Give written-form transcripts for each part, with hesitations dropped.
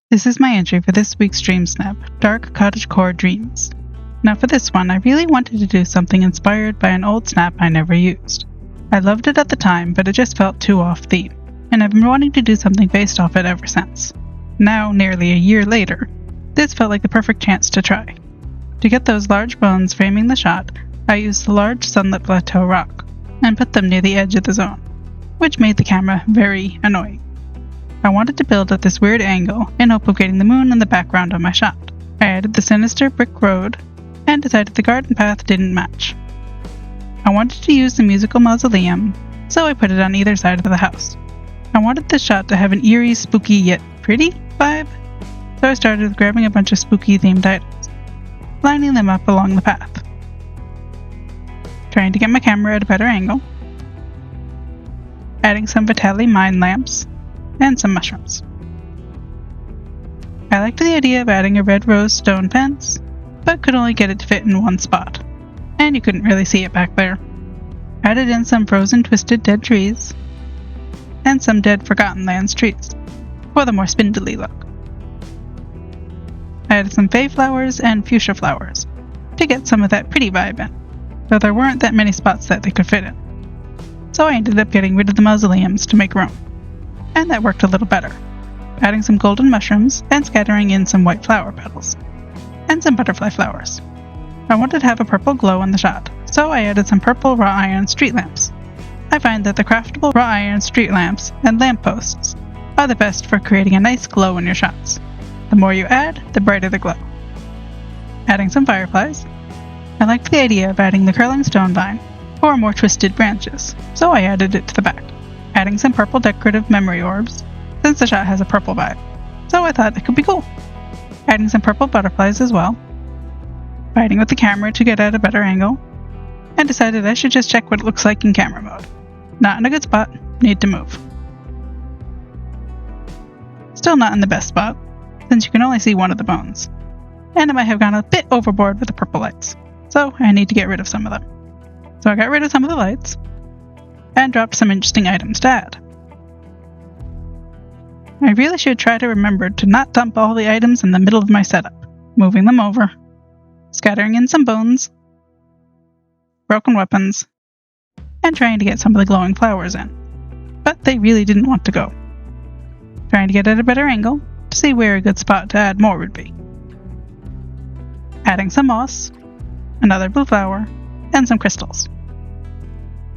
This is my entry for this week's DreamSnap, Dark Cottagecore Dreams. Now for this one, I really wanted to do something inspired by an old snap I never used. I loved it at the time, but it just felt too off-theme, and I've been wanting to do something based off it ever since. Now, nearly a year later, this felt like the perfect chance to try. To get those large bones framing the shot, I used the large sunlit plateau rock, and put them near the edge of the zone, which made the camera very annoying. I wanted to build at this weird angle in hope of getting the moon in the background on my shot. I added the sinister brick road and decided the garden path didn't match. I wanted to use the musical mausoleum, so I put it on either side of the house. I wanted this shot to have an eerie, spooky yet pretty vibe, so I started with grabbing a bunch of spooky themed items, lining them up along the path, trying to get my camera at a better angle, adding some Vitali mine lamps, and some mushrooms. I liked the idea of adding a red rose stone fence, but could only get it to fit in one spot, and you couldn't really see it back there. Added in some frozen twisted dead trees, and some dead Forgotten Lands trees, for the more spindly look. I added some fey flowers and fuchsia flowers, to get some of that pretty vibe in, though there weren't that many spots that they could fit in. So I ended up getting rid of the mausoleums to make room. And that worked a little better, adding some golden mushrooms and scattering in some white flower petals, and some butterfly flowers. I wanted to have a purple glow in the shot, so I added some purple raw iron street lamps. I find that the craftable raw iron street lamps and lampposts are the best for creating a nice glow in your shots. The more you add, the brighter the glow. Adding some fireflies. I liked the idea of adding the curling stone vine for more twisted branches, so I added it to the back. Adding some purple decorative memory orbs, since the shot has a purple vibe, so I thought it could be cool. Adding some purple butterflies as well, fighting with the camera to get at a better angle, and decided I should just check what it looks like in camera mode. Not in a good spot, need to move. Still not in the best spot, since you can only see one of the bones, and I might have gone a bit overboard with the purple lights, so I need to get rid of some of them. So I got rid of some of the lights, and dropped some interesting items to add. I really should try to remember to not dump all the items in the middle of my setup, moving them over, scattering in some bones, broken weapons, and trying to get some of the glowing flowers in. But they really didn't want to go. Trying to get at a better angle to see where a good spot to add more would be. Adding some moss, another blue flower, and some crystals.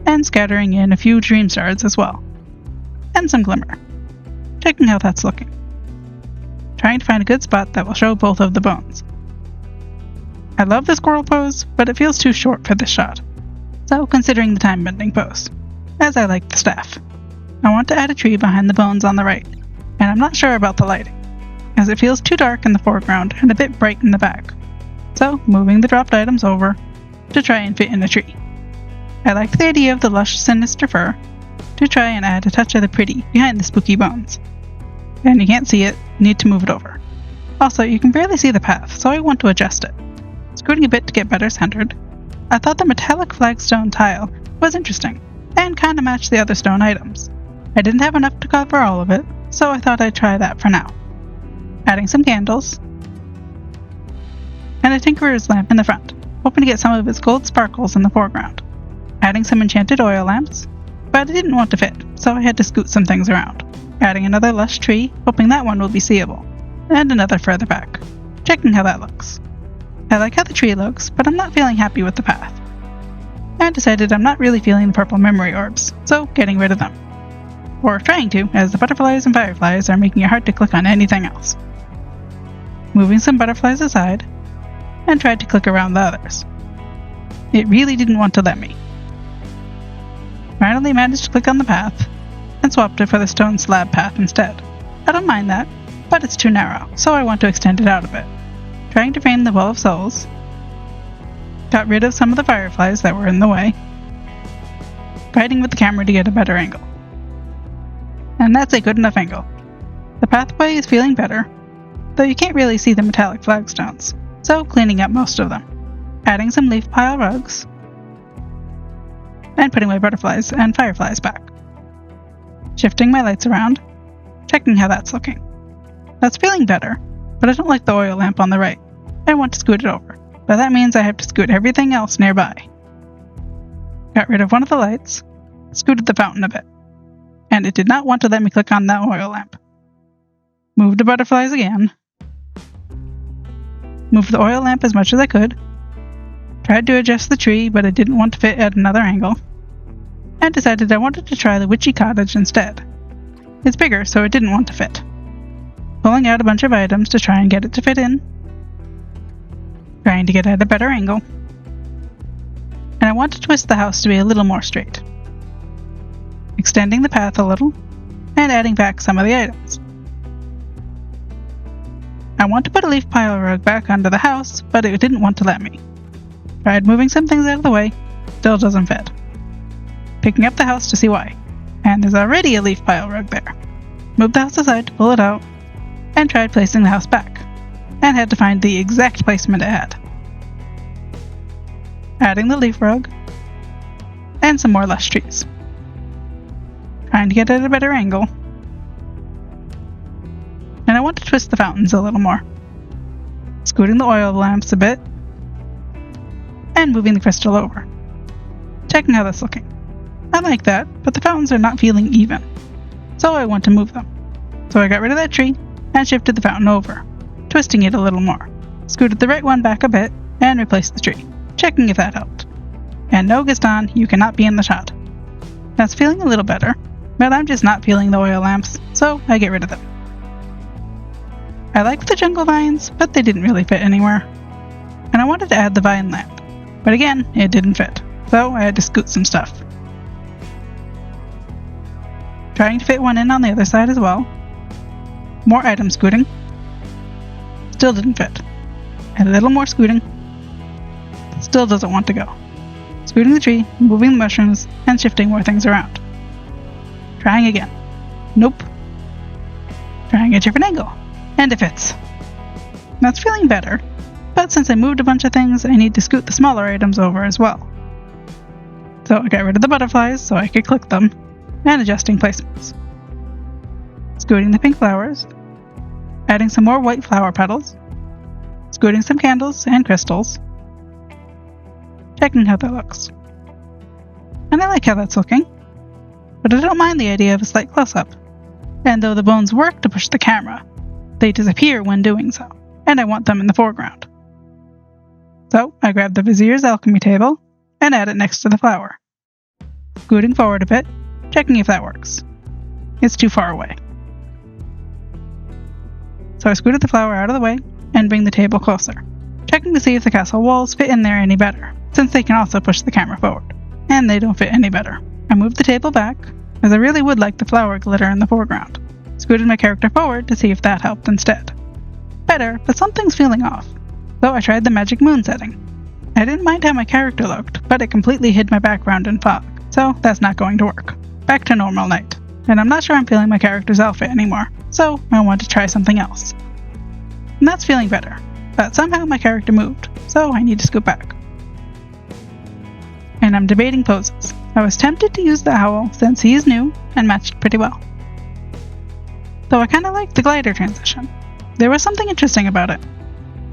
And scattering in a few dream shards as well, and some glimmer, checking how that's looking, trying to find a good spot that will show both of the bones. I love the squirrel pose, but it feels too short for this shot, so considering the time bending pose, as I like the staff. I want to add a tree behind the bones on the right, and I'm not sure about the lighting, as it feels too dark in the foreground and a bit bright in the back, so moving the dropped items over to try and fit in a tree. I liked the idea of the lush, sinister fur, to try and add a touch of the pretty behind the spooky bones. And you can't see it, need to move it over. Also, you can barely see the path, so I want to adjust it. Scooting a bit to get better centered. I thought the metallic flagstone tile was interesting, and kinda matched the other stone items. I didn't have enough to cover all of it, so I thought I'd try that for now. Adding some candles, and a tinkerer's lamp in the front, hoping to get some of its gold sparkles in the foreground. Adding some enchanted oil lamps, but it didn't want to fit, so I had to scoot some things around. Adding another lush tree, hoping that one will be seeable, and another further back, checking how that looks. I like how the tree looks, but I'm not feeling happy with the path. I decided I'm not really feeling the purple memory orbs, so getting rid of them. Or trying to, as the butterflies and fireflies are making it hard to click on anything else. Moving some butterflies aside, and tried to click around the others. It really didn't want to let me. Finally managed to click on the path, and swapped it for the stone slab path instead. I don't mind that, but it's too narrow, so I want to extend it out a bit. Trying to frame the Well of Souls, got rid of some of the fireflies that were in the way, fighting with the camera to get a better angle. And that's a good enough angle. The pathway is feeling better, though you can't really see the metallic flagstones, so cleaning up most of them. Adding some leaf pile rugs, and putting my butterflies and fireflies back. Shifting my lights around, checking how that's looking. That's feeling better, but I don't like the oil lamp on the right. I want to scoot it over, but that means I have to scoot everything else nearby. Got rid of one of the lights, scooted the fountain a bit, and it did not want to let me click on that oil lamp. Moved the butterflies again, moved the oil lamp as much as I could, tried to adjust the tree but it didn't want to fit at another angle, and decided I wanted to try the witchy cottage instead. It's bigger, so it didn't want to fit. Pulling out a bunch of items to try and get it to fit in, trying to get at a better angle, and I want to twist the house to be a little more straight, extending the path a little, and adding back some of the items. I want to put a leaf pile rug back under the house, but it didn't want to let me. Tried moving some things out of the way, still doesn't fit. Picking up the house to see why, and there's already a leaf pile rug there. Moved the house aside to pull it out, and tried placing the house back, and had to find the exact placement it had. Adding the leaf rug, and some more lush trees. Trying to get at a better angle, and I want to twist the fountains a little more. Scooting the oil lamps a bit, and moving the crystal over. Checking how that's looking. I like that, but the fountains are not feeling even, so I want to move them. So I got rid of that tree, and shifted the fountain over, twisting it a little more. Scooted the right one back a bit, and replaced the tree, checking if that helped. And no, Gaston, you cannot be in the shot. That's feeling a little better, but I'm just not feeling the oil lamps, so I get rid of them. I liked the jungle vines, but they didn't really fit anywhere. And I wanted to add the vine lamp, but again, it didn't fit, so I had to scoot some stuff. Trying to fit one in on the other side as well. More item scooting. Still didn't fit. And a little more scooting. Still doesn't want to go. Scooting the tree, moving the mushrooms, and shifting more things around. Trying again. Nope. Trying a different angle. And it fits. That's feeling better, but since I moved a bunch of things, I need to scoot the smaller items over as well. So I got rid of the butterflies so I could click them, and adjusting placements. Scooting the pink flowers, adding some more white flower petals, scooting some candles and crystals, checking how that looks. And I like how that's looking, but I don't mind the idea of a slight close-up. And though the bones work to push the camera, they disappear when doing so, and I want them in the foreground. So I grabbed the Vizier's alchemy table and add it next to the flower. Scooting forward a bit, checking if that works. It's too far away. So I scooted the flower out of the way and bring the table closer, checking to see if the castle walls fit in there any better, since they can also push the camera forward, and they don't fit any better. I moved the table back, as I really would like the flower glitter in the foreground. Scooted my character forward to see if that helped instead. Better, but something's feeling off, so I tried the magic moon setting. I didn't mind how my character looked, but it completely hid my background in fog, so that's not going to work. Back to normal night, and I'm not sure I'm feeling my character's outfit anymore, so I want to try something else. And that's feeling better, but somehow my character moved, so I need to scoot back. And I'm debating poses. I was tempted to use the owl since he is new and matched pretty well. Though I kinda liked the glider transition. There was something interesting about it.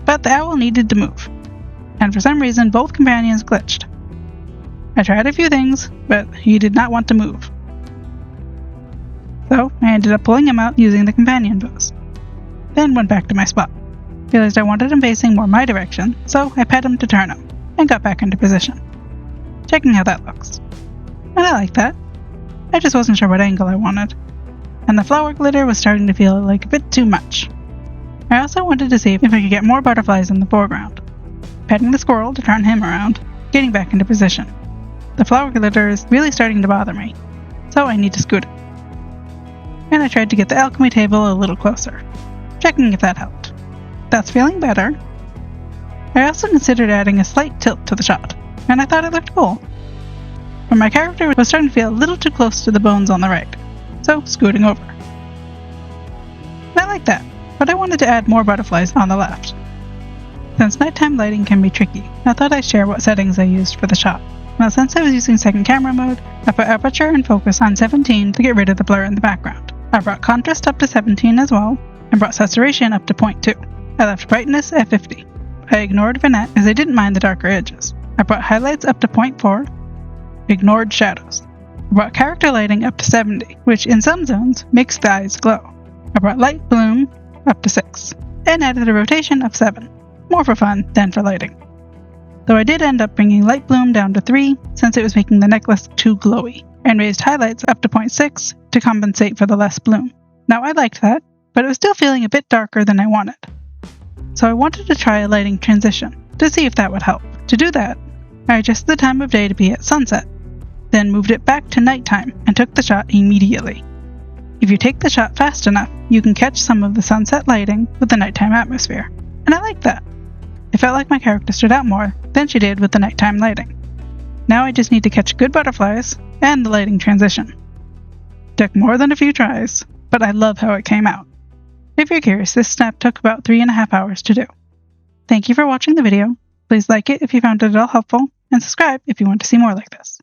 But the owl needed to move, and for some reason both companions glitched. I tried a few things, but he did not want to move. So I ended up pulling him out using the companion pose. Then went back to my spot. Realized I wanted him facing more my direction, so I pet him to turn him, and got back into position. Checking how that looks. And I like that. I just wasn't sure what angle I wanted. And the flower glitter was starting to feel like a bit too much. I also wanted to see if I could get more butterflies in the foreground. Petting the squirrel to turn him around, getting back into position. The flower glitter is really starting to bother me, so I need to scoot it. And I tried to get the alchemy table a little closer, checking if that helped. That's feeling better. I also considered adding a slight tilt to the shot, and I thought it looked cool. But my character was starting to feel a little too close to the bones on the right, so scooting over. And I like that, but I wanted to add more butterflies on the left. Since nighttime lighting can be tricky, I thought I'd share what settings I used for the shot. Now since I was using second camera mode, I put aperture and focus on 17 to get rid of the blur in the background. I brought contrast up to 17 as well, and brought saturation up to 0.2. I left brightness at 50. I ignored vignette as I didn't mind the darker edges. I brought highlights up to 0.4, ignored shadows. I brought character lighting up to 70, which in some zones makes the eyes glow. I brought light bloom up to 6, and added a rotation of 7, more for fun than for lighting. Though I did end up bringing light bloom down to 3 since it was making the necklace too glowy, and raised highlights up to 0.6 to compensate for the less bloom. Now I liked that, but it was still feeling a bit darker than I wanted. So I wanted to try a lighting transition to see if that would help. To do that, I adjusted the time of day to be at sunset, then moved it back to nighttime and took the shot immediately. If you take the shot fast enough, you can catch some of the sunset lighting with the nighttime atmosphere, and I liked that. It felt like my character stood out more than she did with the nighttime lighting. Now I just need to catch good butterflies and the lighting transition. Took more than a few tries, but I love how it came out. If you're curious, this snap took about 3.5 hours to do. Thank you for watching the video. Please like it if you found it at all helpful, and subscribe if you want to see more like this.